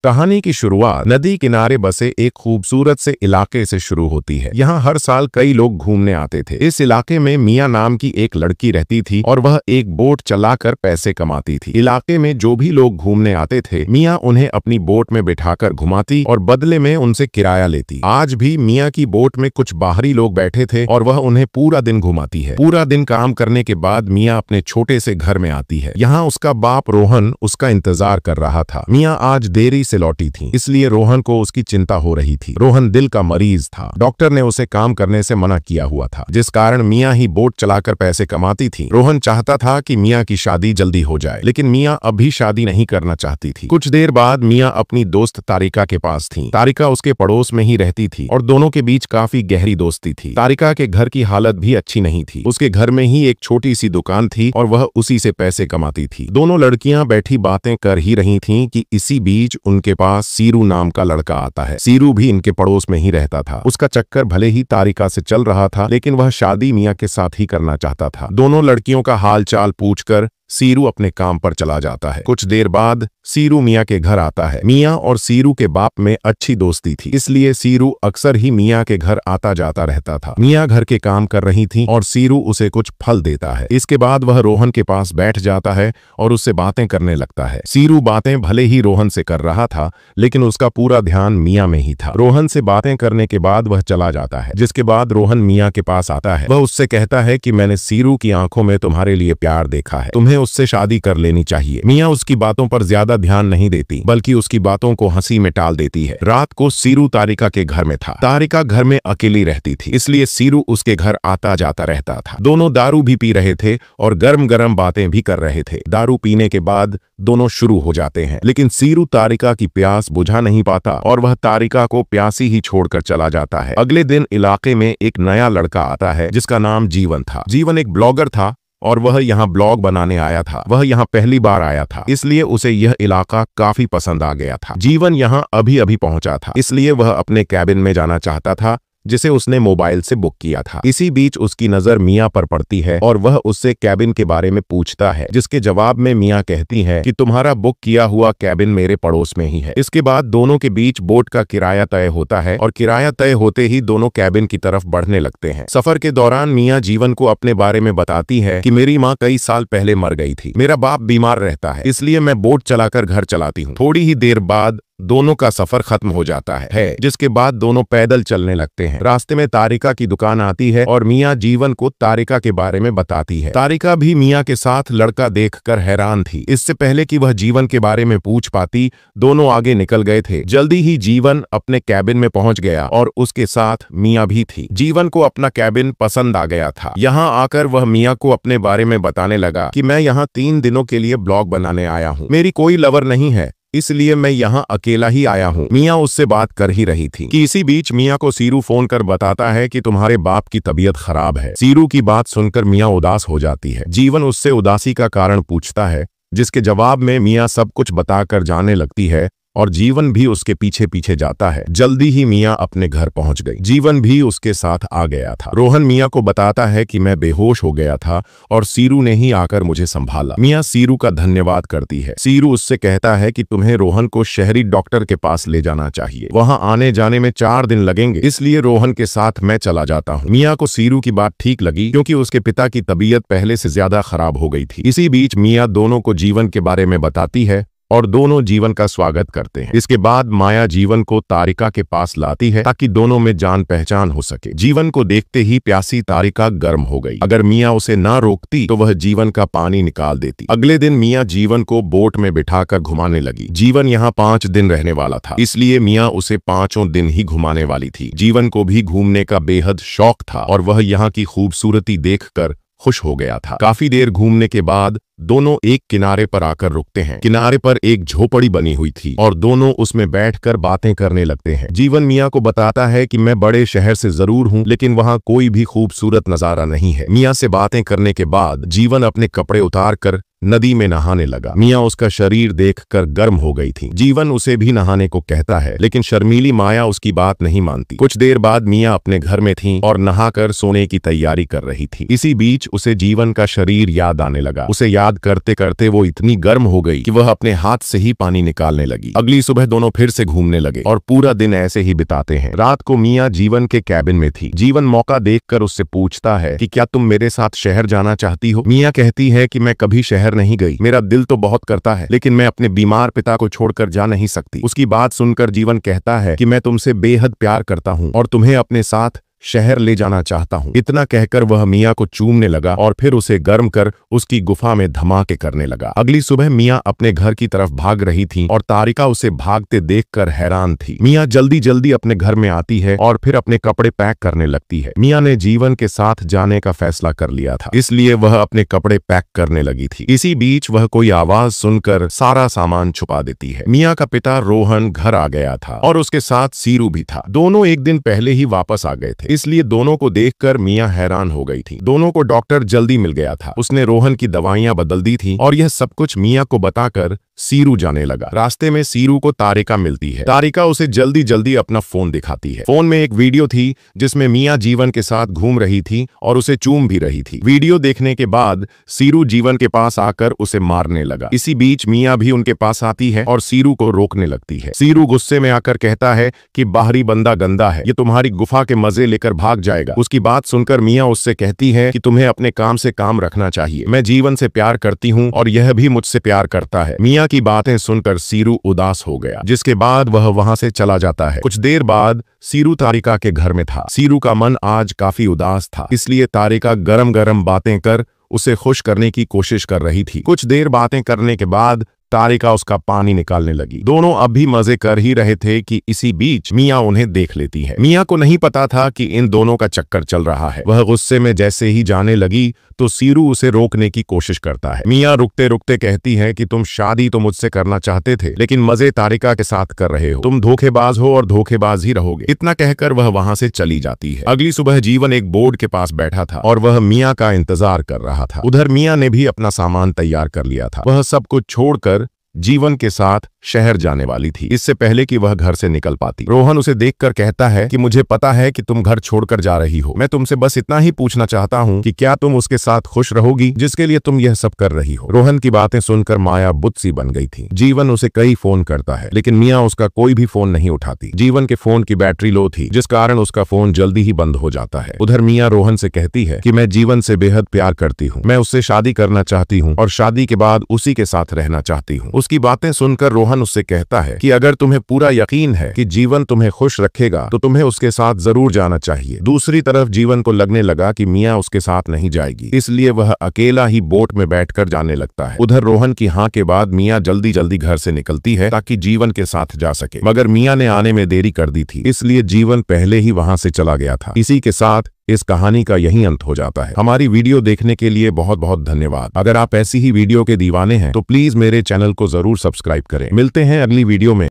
कहानी की शुरुआत नदी किनारे बसे एक खूबसूरत से इलाके से शुरू होती है। यहाँ हर साल कई लोग घूमने आते थे। इस इलाके में मियाँ नाम की एक लड़की रहती थी और वह एक बोट चलाकर पैसे कमाती थी। इलाके में जो भी लोग घूमने आते थे, मियाँ उन्हें अपनी बोट में बिठाकर घुमाती और बदले में उनसे किराया लेती। आज भी मियाँ की बोट में कुछ बाहरी लोग बैठे थे और वह उन्हें पूरा दिन घुमाती है। पूरा दिन काम करने के बाद मियाँ अपने छोटे से घर में आती है। यहाँ उसका बाप रोहन उसका इंतजार कर रहा था। मियाँ आज देरी से लौटी थी, इसलिए रोहन को उसकी चिंता हो रही थी। रोहन दिल का मरीज था। डॉक्टर ने उसे काम करने से मना किया हुआ था, जिस कारण मियाँ ही बोट चलाकर पैसे कमाती थी। रोहन चाहता था कि मियाँ की शादी जल्दी हो जाए, लेकिन मियाँ अभी शादी नहीं करना चाहती थी। कुछ देर बाद मियाँ अपनी दोस्त तारिका के पास थी। तारिका उसके पड़ोस में ही रहती थी और दोनों के बीच काफी गहरी दोस्ती थी। तारिका के घर की हालत भी अच्छी नहीं थी। उसके घर में ही एक छोटी सी दुकान थी और वह उसी से पैसे कमाती थी। दोनों लड़कियां बैठी बातें कर ही रही थीं कि इसी बीच उनके पास सीरू नाम का लड़का आता है। सीरू भी इनके पड़ोस में ही रहता था। उसका चक्कर भले ही तारिका से चल रहा था, लेकिन वह शादी मियाँ के साथ ही करना चाहता था। दोनों लड़कियों का हाल चाल पूछकर सीरू अपने काम पर चला जाता है। कुछ देर बाद सीरू मियाँ के घर आता है। मियाँ और सीरू के बाप में अच्छी दोस्ती थी, इसलिए सीरू अक्सर ही मियाँ के घर आता जाता रहता था। मियाँ घर के काम कर रही थी और सीरू उसे कुछ फल देता है। इसके बाद वह रोहन के पास बैठ जाता है और उससे बातें करने लगता है। सीरू बातें भले ही रोहन से कर रहा था, लेकिन उसका पूरा ध्यान मियाँ में ही था। रोहन से बातें करने के बाद वह चला जाता है, जिसके बाद रोहन मियाँ के पास आता है। वह उससे कहता है कि मैंने सीरू की आंखों में तुम्हारे लिए प्यार देखा है, तुम्हें उससे शादी कर लेनी चाहिए। मियाँ उसकी बातों पर ज्यादा ध्यान नहीं देती, बल्कि उसकी बातों को हंसी में टाल देती है। रात को सीरू तारिका के घर में था। तारिका घर में अकेली रहती थी, इसलिए सीरू उसके घर आता जाता रहता था। दोनों दारू भी पी रहे थे और गर्म गर्म बातें भी कर रहे थे। दारू पीने के बाद दोनों शुरू हो जाते हैं, लेकिन सीरू तारिका की प्यास बुझा नहीं पाता और वह तारिका को प्यासी ही छोड़कर चला जाता है। अगले दिन इलाके में एक नया लड़का आता है, जिसका नाम जीवन था। जीवन एक ब्लॉगर था और वह यहाँ ब्लॉग बनाने आया था। वह यहाँ पहली बार आया था, इसलिए उसे यह इलाका काफी पसंद आ गया था। जीवन यहाँ अभी अभी पहुंचा था, इसलिए वह अपने कैबिन में जाना चाहता था, जिसे उसने मोबाइल से बुक किया था। इसी बीच उसकी नजर मियाँ पर पड़ती है और वह उससे कैबिन के बारे में पूछता है, जिसके जवाब में मियाँ कहती है कि तुम्हारा बुक किया हुआ कैबिन मेरे पड़ोस में ही है। इसके बाद दोनों के बीच बोट का किराया तय होता है और किराया तय होते ही दोनों कैबिन की तरफ बढ़ने लगते हैं। सफर के दौरान मियाँ जीवन को अपने बारे में बताती है कि मेरी माँ कई साल पहले मर गई थी, मेरा बाप बीमार रहता है, इसलिए मैं बोट चलाकर घर चलाती हूँ। थोड़ी ही देर बाद दोनों का सफर खत्म हो जाता है, जिसके बाद दोनों पैदल चलने लगते हैं। रास्ते में तारिका की दुकान आती है और मियाँ जीवन को तारिका के बारे में बताती है। तारिका भी मियाँ के साथ लड़का देखकर हैरान थी। इससे पहले कि वह जीवन के बारे में पूछ पाती, दोनों आगे निकल गए थे। जल्दी ही जीवन अपने कैबिन में पहुंच गया और उसके साथ मियाँ भी थी। जीवन को अपना कैबिन पसंद आ गया था। यहाँ आकर वह मियाँ को अपने बारे में बताने लगा कि मैं यहाँ 3 दिनों के लिए ब्लॉग बनाने आया हूँ, मेरी कोई लवर नहीं है, इसलिए मैं यहाँ अकेला ही आया हूँ। मियाँ उससे बात कर ही रही थी कि इसी बीच मियाँ को सीरू फोन कर बताता है कि तुम्हारे बाप की तबीयत खराब है। सीरू की बात सुनकर मियाँ उदास हो जाती है। जीवन उससे उदासी का कारण पूछता है, जिसके जवाब में मियाँ सब कुछ बताकर जाने लगती है और जीवन भी उसके पीछे पीछे जाता है। जल्दी ही मियाँ अपने घर पहुंच गई। जीवन भी उसके साथ आ गया था। रोहन मियाँ को बताता है कि मैं बेहोश हो गया था और सीरू ने ही आकर मुझे संभाला। मियाँ सीरू का धन्यवाद करती है। सीरू उससे कहता है कि तुम्हें रोहन को शहरी डॉक्टर के पास ले जाना चाहिए, वहां आने जाने में 4 दिन लगेंगे, इसलिए रोहन के साथ मैं चला जाता हूँ। मियाँ को सीरू की बात ठीक लगी, क्योंकि उसके पिता की तबीयत पहले से ज्यादा खराब हो गई थी। इसी बीच मियाँ दोनों को जीवन के बारे में बताती है और दोनों जीवन का स्वागत करते हैं। इसके बाद माया जीवन को तारिका के पास लाती है ताकि दोनों में जान पहचान हो सके। जीवन को देखते ही प्यासी तारिका गर्म हो गई। अगर मियाँ उसे ना रोकती तो वह जीवन का पानी निकाल देती। अगले दिन मियाँ जीवन को बोट में बिठाकर घुमाने लगी। जीवन यहाँ 5 दिन रहने वाला था, इसलिए मियाँ उसे 5 दिन ही घुमाने वाली थी। जीवन को भी घूमने का बेहद शौक था और वह यहाँ की खूबसूरती देखकर खुश हो गया था। काफी देर घूमने के बाद दोनों एक किनारे पर आकर रुकते हैं। किनारे पर एक झोपड़ी बनी हुई थी और दोनों उसमें बैठकर बातें करने लगते हैं। जीवन मियाँ को बताता है कि मैं बड़े शहर से जरूर हूँ, लेकिन वहाँ कोई भी खूबसूरत नजारा नहीं है। मियाँ से बातें करने के बाद जीवन अपने कपड़े उतार कर नदी में नहाने लगा। मियाँ उसका शरीर देखकर गर्म हो गई थी। जीवन उसे भी नहाने को कहता है, लेकिन शर्मीली माया उसकी बात नहीं मानती। कुछ देर बाद मियाँ अपने घर में थी और नहाकर सोने की तैयारी कर रही थी। इसी बीच उसे जीवन का शरीर याद आने लगा। उसे याद करते करते वो इतनी गर्म हो गई कि वह अपने हाथ से ही पानी निकालने लगी। अगली सुबह दोनों फिर से घूमने लगे और पूरा दिन ऐसे ही बिताते हैं। रात को मियाँ जीवन के कैबिन में थी। जीवन मौका देखकर उससे पूछता है कि क्या तुम मेरे साथ शहर जाना चाहती हो। मियाँ कहती है कि मैं कभी शहर नहीं गई, मेरा दिल तो बहुत करता है, लेकिन मैं अपने बीमार पिता को छोड़कर जा नहीं सकती। उसकी बात सुनकर जीवन कहता है कि मैं तुमसे बेहद प्यार करता हूँ और तुम्हें अपने साथ शहर ले जाना चाहता हूँ। इतना कहकर वह मियाँ को चूमने लगा और फिर उसे गर्म कर उसकी गुफा में धमाके करने लगा। अगली सुबह मियाँ अपने घर की तरफ भाग रही थी और तारिका उसे भागते देखकर हैरान थी। मियाँ जल्दी जल्दी अपने घर में आती है और फिर अपने कपड़े पैक करने लगती है। मियाँ ने जीवन के साथ जाने का फैसला कर लिया था, इसलिए वह अपने कपड़े पैक करने लगी थी। इसी बीच वह कोई आवाज सुनकर सारा सामान छुपा देती है। मियाँ का पिता रोहन घर आ गया था और उसके साथ सीरू भी था। दोनों एक दिन पहले ही वापस आ गए थे, इसलिए दोनों को देखकर मियाँ हैरान हो गई थी। दोनों को डॉक्टर जल्दी मिल गया था। उसने रोहन की दवाइयां बदल दी थी और यह सब कुछ मियाँ को बताकर सीरू जाने लगा। रास्ते में सीरू को तारिका मिलती है। तारिका उसे जल्दी जल्दी अपना फोन दिखाती है। फोन में एक वीडियो थी जिसमें मियाँ जीवन के साथ घूम रही थी और उसे चूम भी रही थी। वीडियो देखने के बाद सीरू जीवन के पास आकर उसे मारने लगा। इसी बीच मियाँ भी उनके पास आती है और सीरू को रोकने लगती है। सीरू गुस्से में आकर कहता है कि बाहरी बंदा गंदा है, ये तुम्हारी गुफा के मजे लेकर भाग जाएगा। उसकी बात सुनकर मियाँ उससे कहती है कि तुम्हें अपने काम से काम रखना चाहिए। मैं जीवन से प्यार करती हूँ और यह भी मुझसे प्यार करता है। मियाँ की बातें सुनकर सीरू उदास हो गया, जिसके बाद वह वहां से चला जाता है। कुछ देर बाद सीरू तारिका के घर में था। सीरू का मन आज काफी उदास था, इसलिए तारिका गरम गरम बातें कर उसे खुश करने की कोशिश कर रही थी। कुछ देर बातें करने के बाद तारिका उसका पानी निकालने लगी। दोनों अब भी मजे कर ही रहे थे कि इसी बीच मियाँ उन्हें देख लेती है। मियाँ को नहीं पता था कि इन दोनों का चक्कर चल रहा है। वह गुस्से में जैसे ही जाने लगी तो सीरू उसे रोकने की कोशिश करता है। मियाँ रुकते रुकते कहती है कि तुम शादी तो मुझसे करना चाहते थे, लेकिन मजे तारिका के साथ कर रहे हो। तुम धोखेबाज हो और धोखेबाज ही रहोगे। इतना कहकर वह वहां से चली जाती है। अगली सुबह जीवन एक बोर्ड के पास बैठा था और वह मियाँ का इंतजार कर रहा था। उधर मियाँ ने भी अपना सामान तैयार कर लिया था। वह सब कुछ छोड़कर जीवन के साथ शहर जाने वाली थी, इससे पहले कि वह घर से निकल पाती। रोहन उसे देखकर कहता है कि मुझे पता है कि तुम घर छोड़कर जा रही हो। मैं तुमसे बस इतना ही पूछना चाहता हूँ कि क्या तुम उसके साथ खुश रहोगी जिसके लिए तुम यह सब कर रही हो। रोहन की बातें सुनकर माया बुत सी बन गई थी। जीवन उसे कई फोन करता है, लेकिन मियाँ उसका कोई भी फोन नहीं उठाती। जीवन के फोन की बैटरी लो थी, जिस कारण उसका फोन जल्दी ही बंद हो जाता है। उधर मियाँ रोहन से कहती है कि मैं जीवन से बेहद प्यार करती हूँ, मैं उससे शादी करना चाहती हूँ और शादी के बाद उसी के साथ रहना चाहती हूँ। उसकी बातें सुनकर रोहन उससे कहता है कि अगर तुम्हें पूरा यकीन है कि जीवन तुम्हें खुश रखेगा तो तुम्हें उसके साथ जरूर जाना चाहिए। दूसरी तरफ जीवन को लगने लगा कि मियाँ उसके साथ नहीं जाएगी, इसलिए वह अकेला ही बोट में बैठकर जाने लगता है। उधर रोहन की हाँ के बाद मियाँ जल्दी जल्दी घर से निकलती है ताकि जीवन के साथ जा सके, मगर मियाँ ने आने में देरी कर दी थी, इसलिए जीवन पहले ही वहां से चला गया था। इसी के साथ इस कहानी का यही अंत हो जाता है। हमारी वीडियो देखने के लिए बहुत बहुत धन्यवाद। अगर आप ऐसी ही वीडियो के दीवाने हैं तो प्लीज मेरे चैनल को जरूर सब्सक्राइब करें। मिलते हैं अगली वीडियो में।